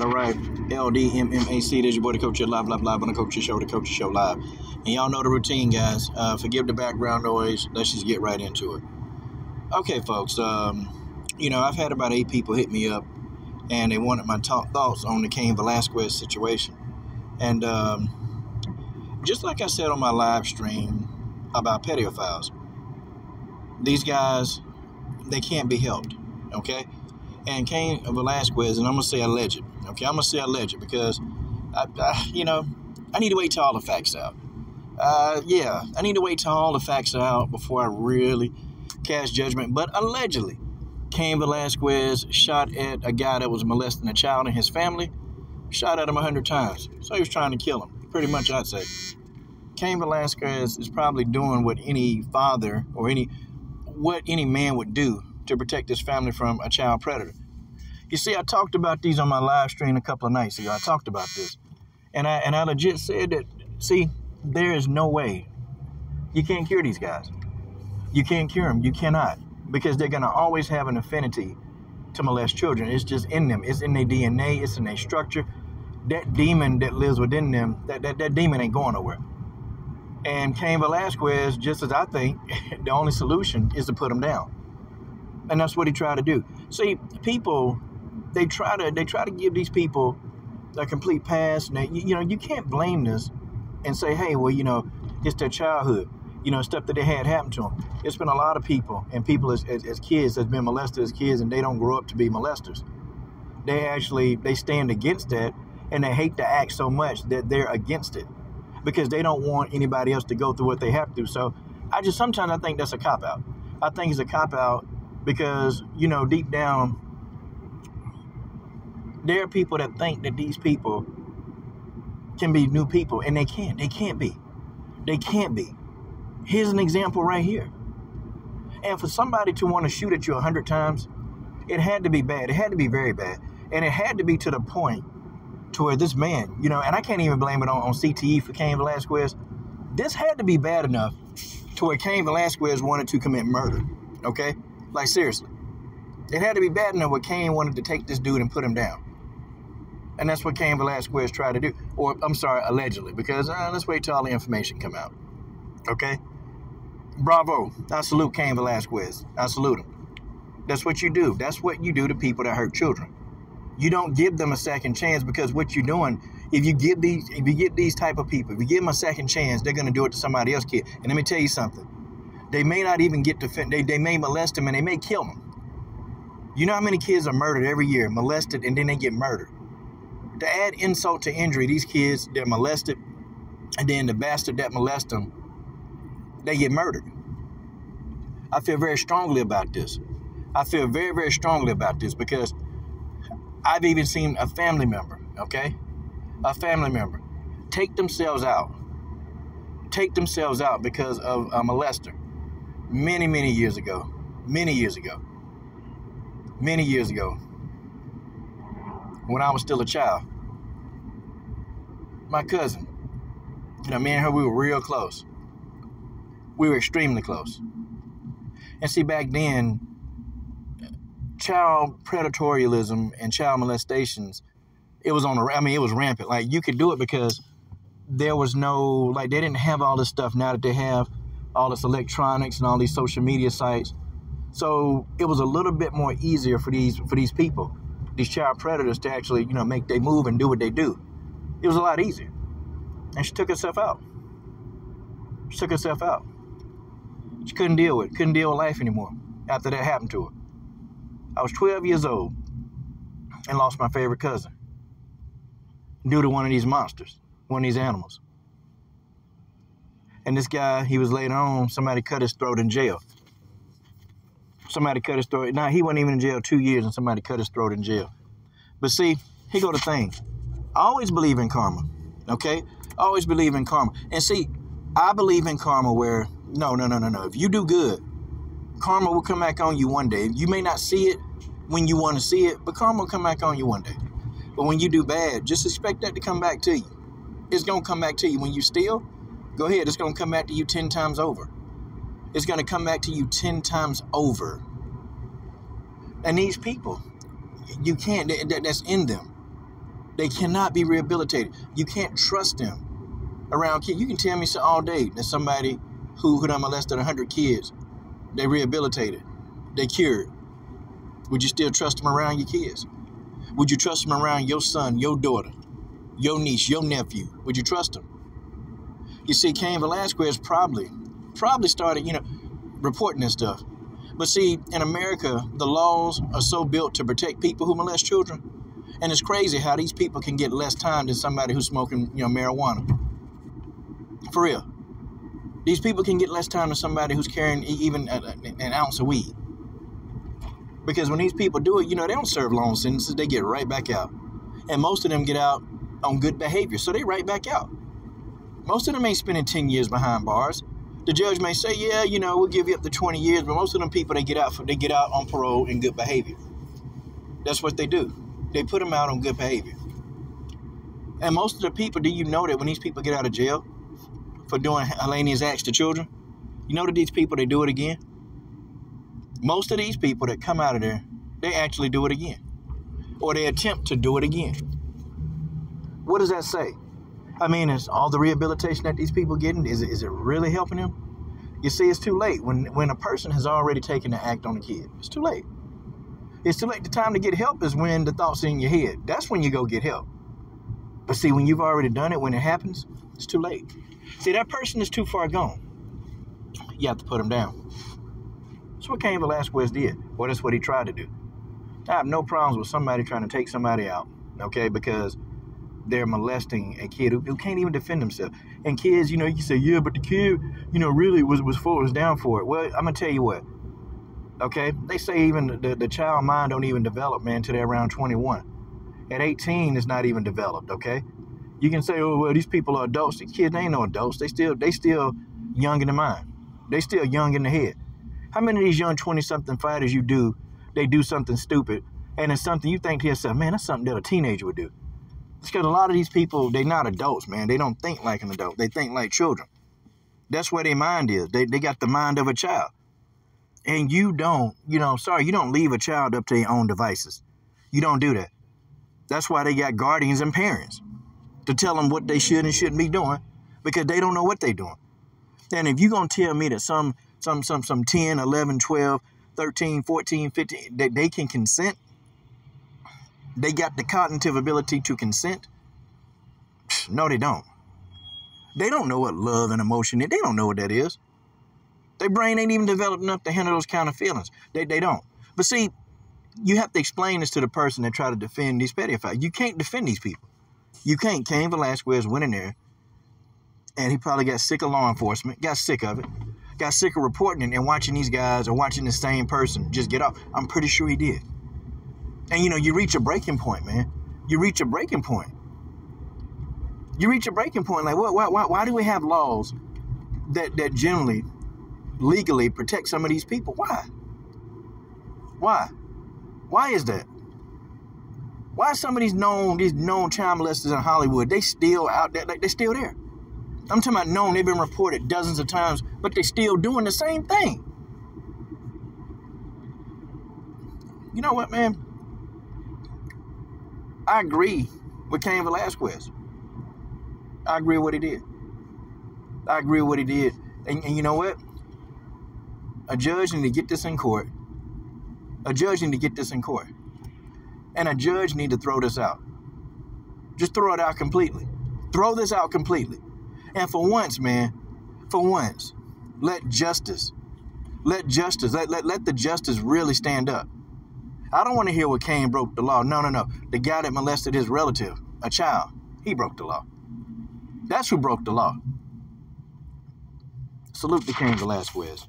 All right. LDMMAC, there's your boy, the Coach Live on the Coach Show Live. And y'all know the routine, guys. Forgive the background noise. Let's just get right into it. Okay, folks. I've had about 8 people hit me up, and they wanted my thoughts on the Cain Velasquez situation. And just like I said on my live stream about pedophiles, these guys, they can't be helped, okay? And Cain Velasquez, and I'm going to say alleged, okay? I'm going to say alleged because, I need to wait till all the facts out. I need to wait till all the facts are out before I really cast judgment. But allegedly, Cain Velasquez shot at a guy that was molesting a child in his family, shot at him 100 times. So he was trying to kill him, pretty much, I'd say. Cain Velasquez is probably doing what any father or what any man would do to protect his family from a child predator. You see, I talked about these on my live stream a couple of nights ago. I talked about this. And I legit said that, see, there is no way. You can't cure these guys. You can't cure them. You cannot. Because they're going to always have an affinity to molest children. It's just in them. It's in their DNA. It's in their structure. That demon that lives within them, that demon ain't going nowhere. And Cain Velasquez, just as I think, the only solution is to put him down. And that's what he tried to do. See, people, they try to give these people a complete pass. Now, you can't blame this and say, hey, well, it's their childhood, stuff that they had happen to them. It's been a lot of people, and people as kids that's been molested as kids, and they don't grow up to be molesters. They stand against that, and they hate to act so much that they're against it because they don't want anybody else to go through what they have to. So sometimes I think that's a cop-out. I think it's a cop-out because, deep down, there are people that think that these people can be new people, and they can't. They can't be. They can't be. Here's an example right here. And for somebody to want to shoot at you 100 times, it had to be bad. It had to be very bad. And it had to be to the point to where this man, and I can't even blame it on CTE for Cain Velasquez. This had to be bad enough to where Cain Velasquez wanted to commit murder, okay? Like, seriously. It had to be bad enough where Cain wanted to take this dude and put him down. And that's what Cain Velasquez tried to do. Or, I'm sorry, allegedly, because let's wait till all the information come out, okay? Bravo. I salute Cain Velasquez. I salute him. That's what you do. That's what you do to people that hurt children. You don't give them a second chance because what you're doing, if you give these type of people, if you give them a second chance, they're going to do it to somebody else's kid. And let me tell you something. They may not even get they may molest them and they may kill them. You know how many kids are murdered every year, molested, and then they get murdered? To add insult to injury, these kids, they're molested, and then the bastard that molests them, they get murdered. I feel very strongly about this. I feel very, very strongly about this because I've even seen a family member, okay? A family member take themselves out because of a molester many, many years ago, when I was still a child. My cousin, me and her, we were real close. We were extremely close. And see, back then, child predatorialism and child molestations, it was rampant. Like, you could do it because there was no, they didn't have all this stuff now that they have all this electronics and all these social media sites. So it was a little bit more easier for these people, these child predators, to actually, make they move and do what they do. It was a lot easier. And she took herself out. She couldn't deal with life anymore after that happened to her. I was 12 years old and lost my favorite cousin due to one of these monsters, one of these animals. And this guy, he was later on, somebody cut his throat in jail. Somebody cut his throat. Now, he wasn't even in jail 2 years and somebody cut his throat in jail. But see, here go the thing. I always believe in karma, okay? I always believe in karma. And see, I believe in karma where, no. If you do good, karma will come back on you one day. You may not see it when you want to see it, but karma will come back on you one day. But when you do bad, just expect that to come back to you. It's going to come back to you. When you steal, go ahead. It's going to come back to you 10 times over. It's going to come back to you 10 times over. And these people, you can't, that's in them. They cannot be rehabilitated. You can't trust them around kids. You can tell me all day that somebody who done molested 100 kids, they rehabilitated, they cured. Would you still trust them around your kids? Would you trust them around your son, your daughter, your niece, your nephew? Would you trust them? You see, Cain Velasquez probably started, reporting this stuff. But see, in America, the laws are so built to protect people who molest children. And it's crazy how these people can get less time than somebody who's smoking, marijuana. For real. These people can get less time than somebody who's carrying even an ounce of weed. Because when these people do it, they don't serve long sentences. They get right back out. And most of them get out on good behavior. So they right back out. Most of them ain't spending 10 years behind bars. The judge may say, yeah, we'll give you up to 20 years. But most of them people, they get out on parole in good behavior. That's what they do. They put them out on good behavior. And most of the people, do you know that when these people get out of jail for doing heinous acts to children, you know that these people, they do it again? Most of these people that come out of there, they actually do it again. Or they attempt to do it again. What does that say? I mean, is all the rehabilitation that these people getting, is it really helping them? You see, it's too late. When a person has already taken the act on a kid, it's too late. It's too late. The time to get help is when the thoughts are in your head. That's when you go get help. But see, when you've already done it, when it happens, it's too late. See, that person is too far gone. You have to put them down. That's what Cain Velasquez did. Well, that's what he tried to do. I have no problems with somebody trying to take somebody out, okay, because they're molesting a kid who can't even defend himself. And kids, you can say, yeah, but the kid, really was down for it. Well, I'm going to tell you what. Okay, they say even the child mind don't even develop, man, till they're around 21. At 18, it's not even developed. Okay, you can say, oh well, these people are adults. These kids, they ain't no adults. They still young in the mind. They still young in the head. How many of these young 20-something fighters they do something stupid, and it's something you think to yourself, man, that's something that a teenager would do. It's because a lot of these people, they're not adults, man. They don't think like an adult. They think like children. That's where their mind is. They got the mind of a child. And you don't leave a child up to their own devices. You don't do that. That's why they got guardians and parents to tell them what they should and shouldn't be doing, because they don't know what they're doing. And if you're going to tell me that some 10, 11, 12, 13, 14, 15, that they can consent, they got the cognitive ability to consent, no, they don't. They don't know what love and emotion is. They don't know what that is. Their brain ain't even developed enough to handle those kind of feelings. They don't. But see, you have to explain this to the person that try to defend these pedophiles. You can't defend these people. You can't. Cain Velasquez went in there, and he probably got sick of law enforcement, got sick of it, got sick of reporting it and watching these guys or watching the same person just get off. I'm pretty sure he did. And, you reach a breaking point, man. You reach a breaking point. Like, why do we have laws that generally legally protect some of these people? Why is that? Why are some of these known child molesters in Hollywood, they still out there, like they're still there? I'm talking about known, they've been reported dozens of times, but they're still doing the same thing. You know what, man? I agree with Cain Velasquez. I agree with what he did. And you know what? A judge need to get this in court. And a judge need to throw this out. Just throw it out completely. Throw this out completely. And for once, man, let the justice really stand up. I don't want to hear what Cain broke the law. No. The guy that molested his relative, a child, he broke the law. That's who broke the law. Salute to Cain Velasquez.